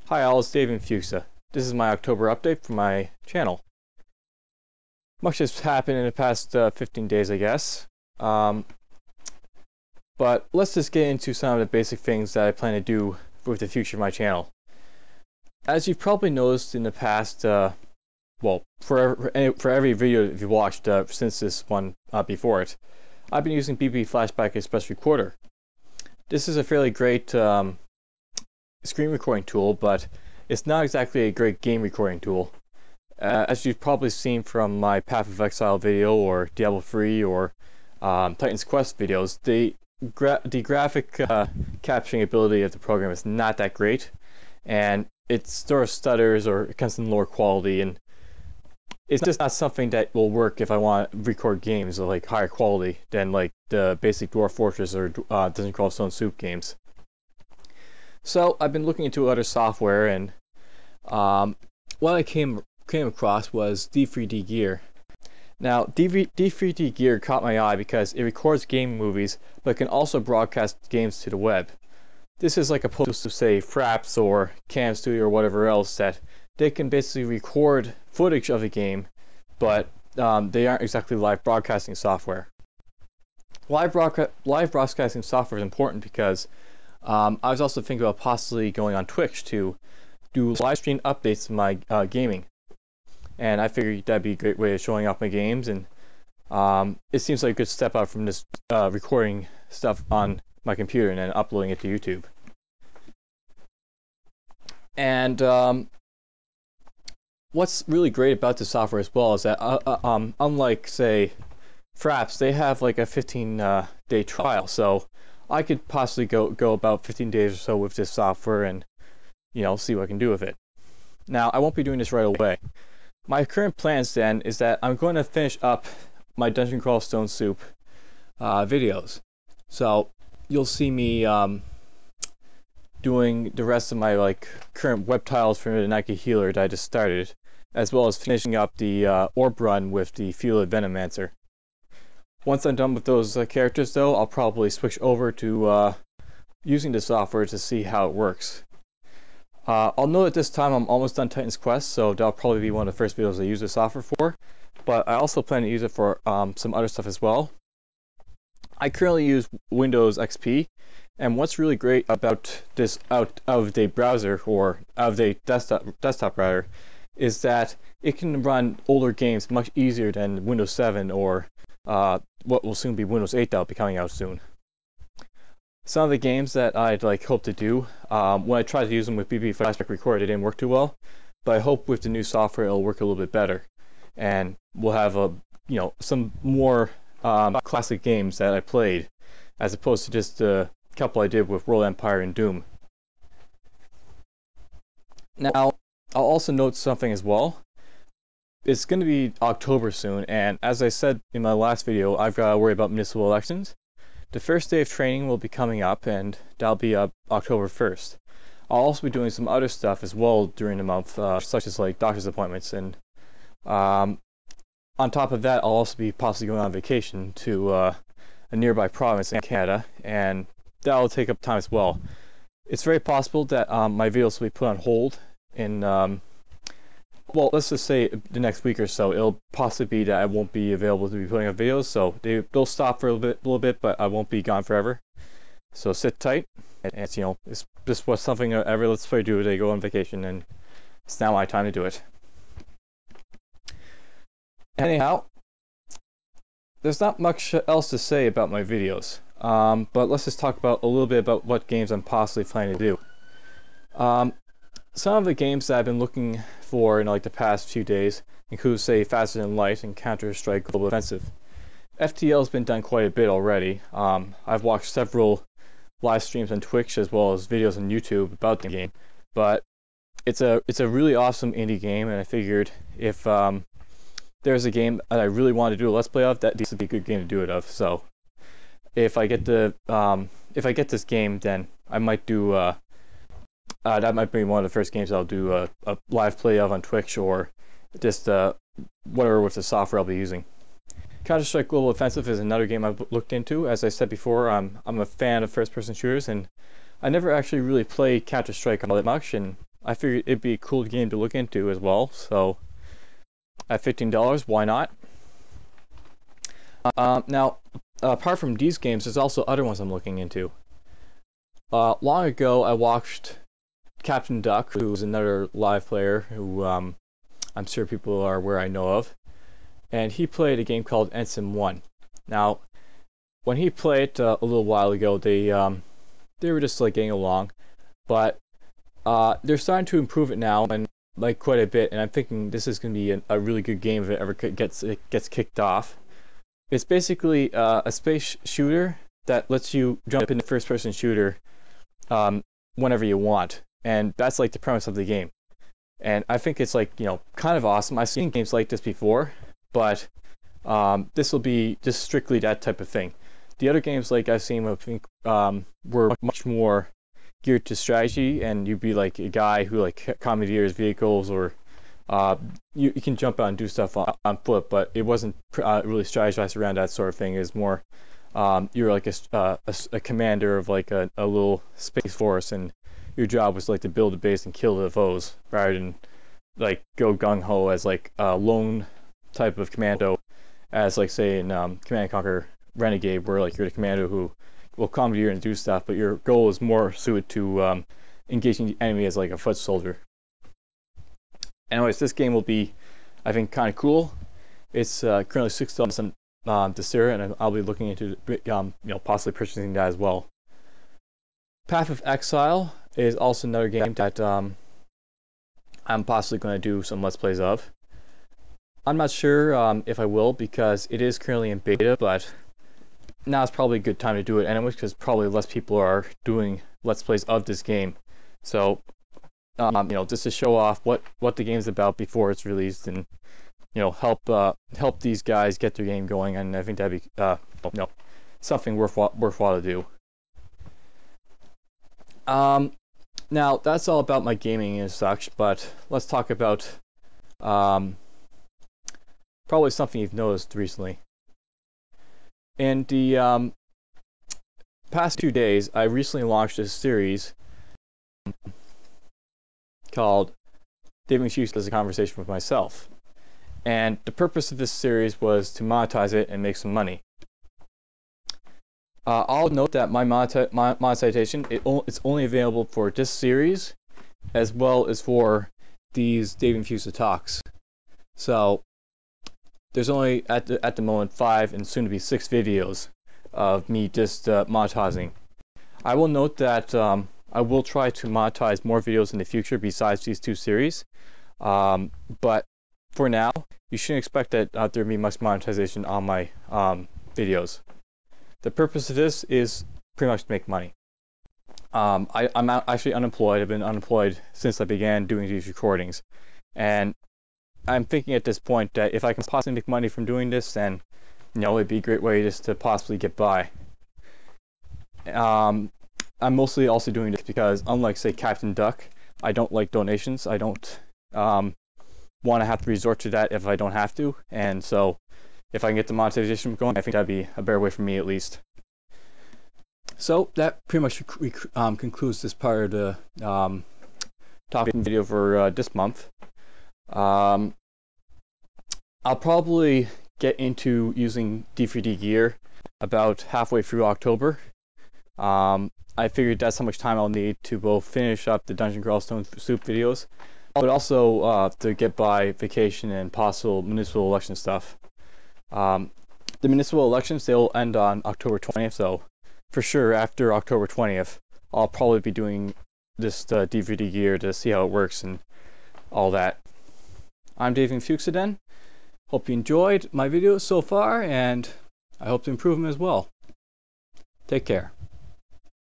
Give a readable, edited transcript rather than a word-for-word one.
Hi all, it's Dave and Fuchsia. This is my October update for my channel. Much has happened in the past 15 days, I guess. But let's just get into some of the basic things that I plan to do with the future of my channel. As you've probably noticed in the past, well, for every video that you've watched since this one before it, I've been using BB Flashback Express Recorder. This is a fairly great screen recording tool, but it's not exactly a great game recording tool. As you've probably seen from my Path of Exile video or Diablo 3 or Titan's Quest videos, the graphic capturing ability of the program is not that great, and it sort of stutters or it comes in lower quality, and it's just not something that will work if I want to record games of like higher quality than like the basic Dwarf Fortress or Dungeon Crawl Stone Soup games. So I've been looking into other software, and what I came across was D3D Gear. Now, D3D Gear caught my eye because it records game movies, but can also broadcast games to the web. This is like opposed to, say, Fraps or Cam Studio or whatever else, that they can basically record footage of the game, but they aren't exactly live broadcasting software. Live broadcasting software is important because I was also thinking about possibly going on Twitch to do live stream updates of my gaming, and I figured that'd be a great way of showing off my games, and it seems like a good step up from this recording stuff on my computer and then uploading it to YouTube. And what's really great about this software as well is that unlike, say, Fraps, they have like a 15-day trial, so I could possibly go about 15 days or so with this software and, you know, see what I can do with it. Now, I won't be doing this right away. My current plans then is that I'm going to finish up my Dungeon Crawl Stone Soup videos. So you'll see me doing the rest of my current web tiles for the Nike Healer that I just started, as well as finishing up the orb run with the Fielded Venomancer. Once I'm done with those characters, though, I'll probably switch over to using the software to see how it works. I'll note at this time I'm almost done Titan's Quest, so that'll probably be one of the first videos I use the software for, but I also plan to use it for some other stuff as well. I currently use Windows XP, and what's really great about this out-of-date browser, or out-of-date desktop rather, is that it can run older games much easier than Windows 7 or what will soon be Windows 8 that'll be coming out soon. Some of the games that I'd hope to do, when I tried to use them with BB Flashback Recorder, it didn't work too well, but I hope with the new software it'll work a little bit better, and we'll have some more classic games that I played, as opposed to just a couple I did with World Empire and Doom. Now, I'll also note something as well. It's going to be October soon, and as I said in my last video, I've got to worry about municipal elections. The first day of training will be coming up, and that'll be October 1st. I'll also be doing some other stuff as well during the month, such as like doctor's appointments, and on top of that, I'll also be possibly going on vacation to a nearby province in Canada, and that'll take up time as well. It's very possible that my videos will be put on hold in well, let's just say the next week or so. It'll possibly be that I won't be available to be putting up videos, so they'll stop for a little bit, but I won't be gone forever. So sit tight, and it's, it's just what something every Let's Play do. They go on vacation, and it's now my time to do it. Anyhow, there's not much else to say about my videos, but let's just talk about a little bit about what games I'm possibly planning to do. Some of the games that I've been looking for in the past few days include, say, Faster Than Light and Counter-Strike Global Offensive. FTL has been done quite a bit already. I've watched several live streams on Twitch as well as videos on YouTube about the game, but it's a really awesome indie game, and I figured if there's a game that I really want to do a Let's Play of, that needs to be a good game to do it of. So if I get this game, then I might do that might be one of the first games I'll do a live play of on Twitch, or just whatever with the software I'll be using. Counter-Strike Global Offensive is another game I've looked into. As I said before, I'm a fan of first-person shooters, and I never actually really played Counter-Strike all that much, and I figured it'd be a cool game to look into as well. So at $15, why not? Now, apart from these games, there's also other ones I'm looking into. Long ago, I watched Captain Duck, who's another live player who I'm sure people are aware I know of, and he played a game called Ensign 1. Now, when he played a little while ago, they were just like getting along, but they're starting to improve it now, and like quite a bit. And I'm thinking this is going to be a really good game if it ever gets kicked off. It's basically a space shooter that lets you jump into first-person shooter whenever you want, and that's like the premise of the game. And I think it's like, you know, kind of awesome. I've seen games like this before, but this will be just strictly that type of thing. The other games like I've seen, I think, were much more geared to strategy, and you'd be like a guy who like commandeers vehicles, or you can jump out and do stuff on foot, but it wasn't really strategized around that sort of thing. It's more you're like a commander of like a little space force, and your job was like to build a base and kill the foes, rather than like go gung-ho as like a lone type of commando, as like say in Command & Conquer Renegade, where like you're the commander who will commandeer and do stuff, but your goal is more suited to engaging the enemy as like a foot soldier. Anyways, this game will be, I think, kind of cool. It's currently $6 on Desera, and I'll be looking into possibly purchasing that as well. Path of Exile is also another game that I'm possibly going to do some Let's Plays of. I'm not sure if I will, because it is currently in beta, but now is probably a good time to do it anyways, because probably less people are doing Let's Plays of this game. So, just to show off what the game's about before it's released, and help these guys get their game going, and I think that'd be something worthwhile to do. Now that's all about my gaming and such, but let's talk about probably something you've noticed recently. In the past 2 days, I recently launched a series called David Hughes as a Conversation with Myself. And the purpose of this series was to monetize it and make some money. I'll note that my monetization, it's only available for this series, as well as for these David Fusa talks. So there's only at the moment 5 and soon to be 6 videos of me just monetizing. I will note that I will try to monetize more videos in the future besides these 2 series, but for now, you shouldn't expect that there will be much monetization on my videos. The purpose of this is pretty much to make money. I'm actually unemployed. I've been unemployed since I began doing these recordings, and I'm thinking at this point that if I can possibly make money from doing this, then it'd be a great way just to possibly get by. I'm mostly also doing this because, unlike say Captain Duck, I don't like donations. I don't want to have to resort to that if I don't have to, and so if I can get the monetization going, I think that'd be a better way for me at least. So that pretty much concludes this part of the topic video for this month. I'll probably get into using D3D gear about halfway through October. I figured that's how much time I'll need to both finish up the Dungeon Crawl Stone Soup videos, but also to get by vacation and possible municipal election stuff. The municipal elections, they'll end on October 20th, so for sure after October 20th, I'll probably be doing this DVD gear to see how it works and all that. I'm David Fuchsiden. Hope you enjoyed my videos so far, and I hope to improve them as well. Take care.